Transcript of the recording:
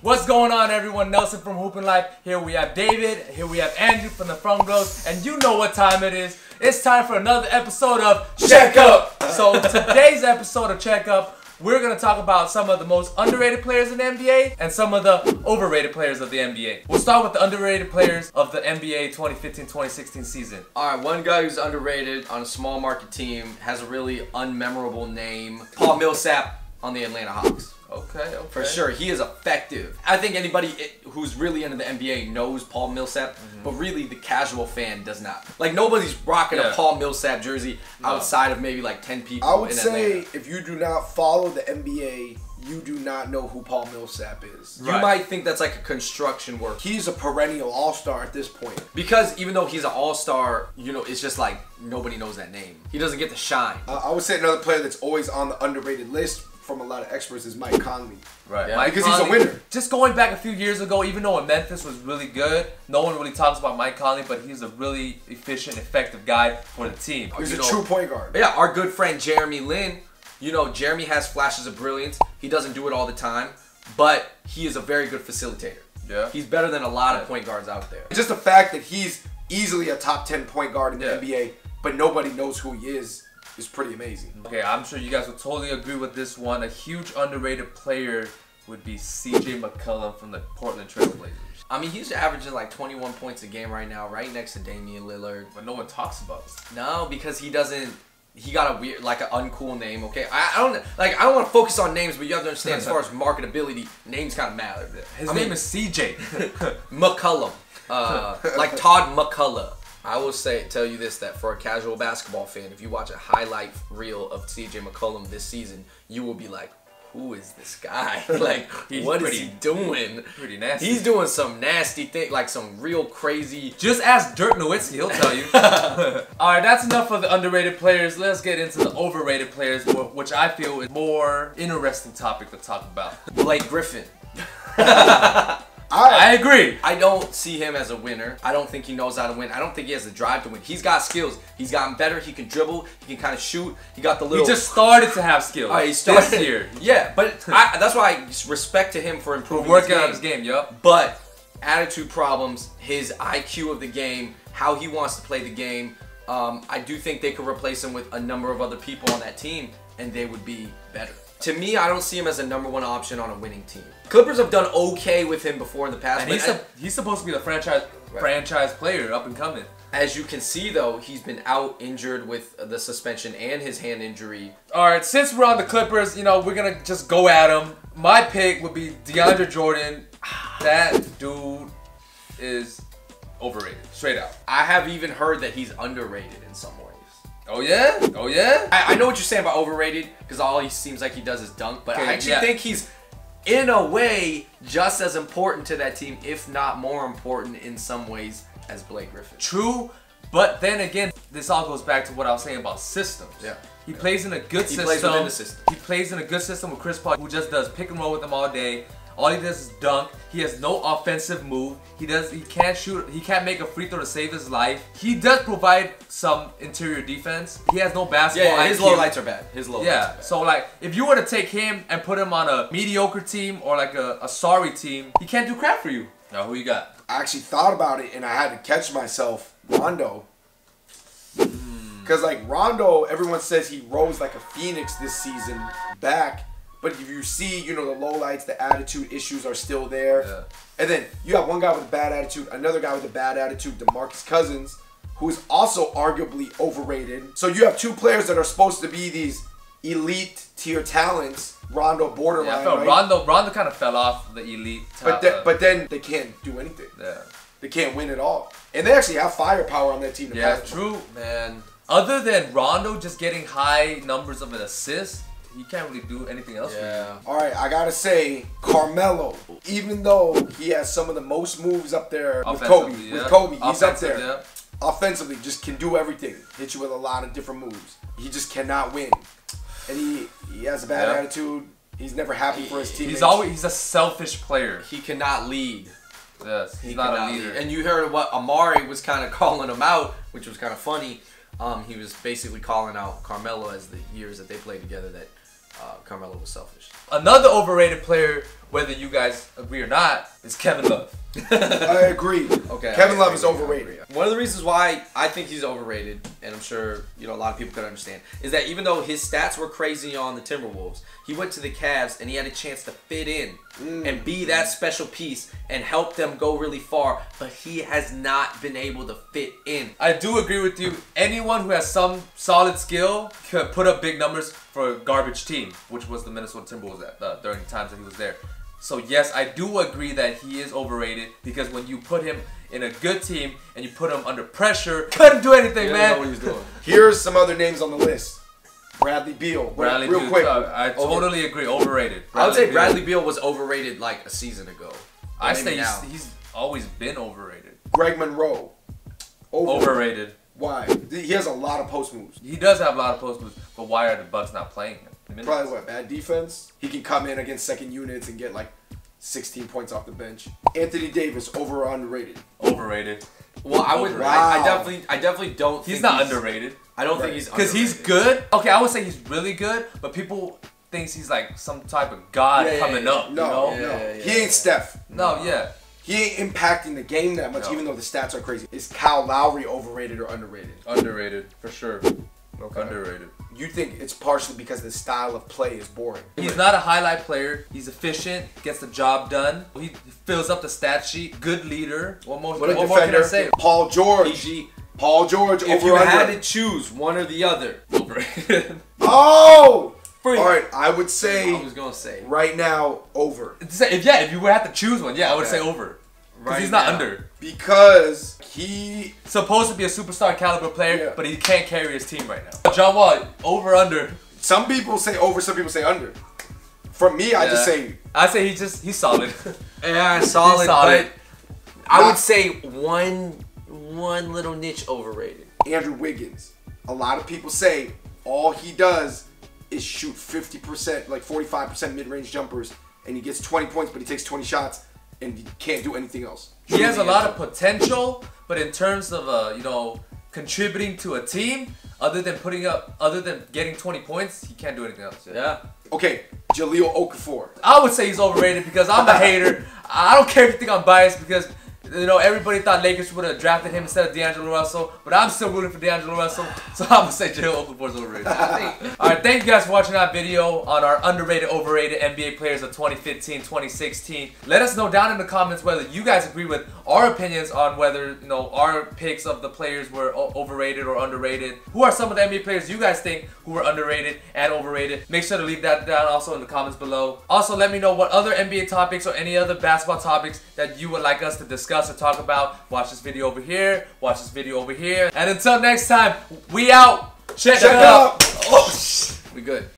What's going on, everyone? Nelson from Hoopin' Life. Here we have David. Here we have Andrew from the Fung Bros. And you know what time it is. It's time for another episode of Check Up. So today's episode of Check Up, we're going to talk about some of the most underrated players in the NBA and some of the overrated players of the NBA. We'll start with the underrated players of the NBA 2015-2016 season. Alright, one guy who's underrated on a small market team, has a really unmemorable name. Paul Millsap on the Atlanta Hawks. Okay. For sure, he is effective. I think anybody who's really into the NBA knows Paul Millsap, but really the casual fan does not. Like, nobody's rocking a Paul Millsap jersey outside of maybe like 10 people I would in say Atlanta. if you do not follow the NBA, you do not know who Paul Millsap is. You might think that's like a construction worker. He's a perennial all-star at this point. Because even though he's an all-star, you know, it's just like nobody knows that name. He doesn't get the shine. I would say another player that's always on the underrated list from a lot of experts is Mike Conley. Right. Yeah. Mike Because Conley, he's a winner. Just going back a few years ago, even though in Memphis was really good, no one really talks about Mike Conley, but he's a really efficient, effective guy for the team. He's a true point guard. Yeah, our good friend Jeremy Lin, you know, Jeremy has flashes of brilliance. He doesn't do it all the time, but he is a very good facilitator. Yeah. He's better than a lot of point guards out there. Just the fact that he's easily a top 10 point guard in the Yeah. NBA, but nobody knows who he is pretty amazing. Okay, I'm sure you guys will totally agree with this one. A huge underrated player would be CJ McCollum from the Portland Trail Blazers. I mean, he's averaging like 21 points a game right now, right next to Damian Lillard. But no one talks about this. No, because he doesn't. He got a weird, like an uncool name. Okay, I don't want to focus on names, but you have to understand as far as marketability, names kind of matter. His name is CJ McCollum, like Todd McCullough. I will tell you this, that for a casual basketball fan, if you watch a highlight reel of CJ McCollum this season, you will be like, who is this guy? Like, what is he doing? Pretty nasty. He's doing some nasty thing, like some real crazy. Just ask Dirk Nowitzki, he'll tell you. Alright, that's enough for the underrated players. Let's get into the overrated players, which I feel is more interesting topic to talk about. Blake Griffin. I agree. I don't see him as a winner. I don't think he knows how to win. I don't think he has the drive to win. He's got skills. He's gotten better. He can dribble. He can kind of shoot. He got the little. He just started to have skills. He started this year. Yeah, but that's why I respect to him for improving working on his game. Yup. But attitude problems, his IQ of the game, how he wants to play the game. I do think they could replace him with a number of other people on that team, and they would be better. To me, I don't see him as a #1 option on a winning team. Clippers have done okay with him before in the past. And he's supposed to be the franchise player, up and coming. As you can see, though, he's been out injured with the suspension and his hand injury. All right, since we're on the Clippers, you know, we're going to just go at him. My pick would be DeAndre Jordan. That dude is overrated, straight out. I have even heard that he's underrated in some ways. Oh, yeah? Oh, yeah? I know what you're saying about overrated, because all he seems like he does is dunk, but I actually think he's, in a way, just as important to that team, if not more important in some ways, as Blake Griffin. True, but then again, this all goes back to what I was saying about systems. Yeah. He plays in a good system. He plays within the system. He plays in a good system with Chris Paul, who just does pick and roll with him all day. All he does is dunk. He has no offensive move. He can't shoot. He can't make a free throw to save his life. He does provide some interior defense. He has no basketball. Yeah, his low lights are bad. His low lights are bad. So like, if you were to take him and put him on a mediocre team or like a sorry team, he can't do crap for you. Now, who you got? I actually thought about it and I had to catch myself. Rondo. Because like Rondo, everyone says he rose like a phoenix this season back. But if you see, you know, the lowlights, the attitude issues are still there. Yeah. And then you have one guy with a bad attitude, another guy with a bad attitude, DeMarcus Cousins, who is also arguably overrated. So you have two players that are supposed to be these elite tier talents. Rondo borderline, Yeah, I felt right? Rondo kind of fell off the elite. But then they can't do anything. Yeah. They can't win at all. And they actually have firepower on that team. Yeah, true. Man. Other than Rondo just getting high numbers of an assist, he can't really do anything else. Yeah. All right, I gotta say, Carmelo, even though he has some of the most moves up there with Kobe, he's up there. Yeah. Offensively, just can do everything. Hit you with a lot of different moves. He just cannot win. And he has a bad attitude. He's never happy for his teammates. He's a selfish player. He cannot lead. Yes, he's not a leader. And you heard what Amari was kind of calling him out, which was kind of funny. He was basically calling out Carmelo as the years that they played together that Carmelo was selfish. Another overrated player whether you guys agree or not, is Kevin Love. I agree. Okay. Kevin Love is overrated. One of the reasons why I think he's overrated, and I'm sure a lot of people could understand, is that even though his stats were crazy on the Timberwolves, he went to the Cavs and he had a chance to fit in and be that special piece and help them go really far, but he has not been able to fit in. I do agree with you. Anyone who has some solid skill could put up big numbers for a garbage team, which was the Minnesota Timberwolves during the times that he was there. So yes, I do agree that he is overrated because when you put him in a good team and you put him under pressure, couldn't do anything, man. Know what he was doing. Here's some other names on the list. Bradley Beal. Real quick. I totally agree. Overrated. I would say Bradley Beal was overrated like a season ago. I say he's always been overrated. Greg Monroe. Overrated. Why? He has a lot of post moves. He does have a lot of post moves, but why are the Bucks not playing him? Probably bad defense. He can come in against second units and get like 16 points off the bench. Anthony Davis, over or underrated? Overrated. Well, I would. Wow. I definitely don't. He's not underrated. I don't think he's because he's good. Okay, I would say he's really good, but people thinks he's like some type of god coming up. No, he ain't Steph. No, yeah. He ain't impacting the game that much, even though the stats are crazy. Is Kyle Lowry overrated or underrated? Underrated, for sure. Okay. Underrated. You think it's partially because the style of play is boring? He's not a highlight player. He's efficient, gets the job done. He fills up the stat sheet. Good leader. What more can I say? Paul George. Paul George, if you had to choose one or the other. Overrated. Oh! Alright, I would say. I was going to say. Right now, over. If you would have to choose one, I would say over. Because he's not under. Because he supposed to be a superstar caliber player, but he can't carry his team right now. John Wall, over, under. Some people say over, some people say under. For me, I just say. I say he's solid. Yeah, solid. But I would say one little niche overrated. Andrew Wiggins. A lot of people say all he does is shoot 50%, like 45% mid-range jumpers, and he gets 20 points, but he takes 20 shots. And he can't do anything else. He has a lot of potential, but in terms of contributing to a team, other than getting 20 points, he can't do anything else. Yeah. Okay, Jahlil Okafor. I would say he's overrated because I'm a hater. I don't care if you think I'm biased because everybody thought Lakers would have drafted him instead of D'Angelo Russell, but I'm still rooting for D'Angelo Russell, so I'm gonna say Jahlil Okafor's overrated. Alright, thank you guys for watching that video on our underrated, overrated NBA players of 2015, 2016. Let us know down in the comments whether you guys agree with our opinions on whether our picks of the players were overrated or underrated. Who are some of the NBA players you guys think who were underrated and overrated? Make sure to leave that down also in the comments below. Also, let me know what other NBA topics or any other basketball topics that you would like us to discuss or talk about. Watch this video over here. Watch this video over here. And until next time, we out. Check up. We good.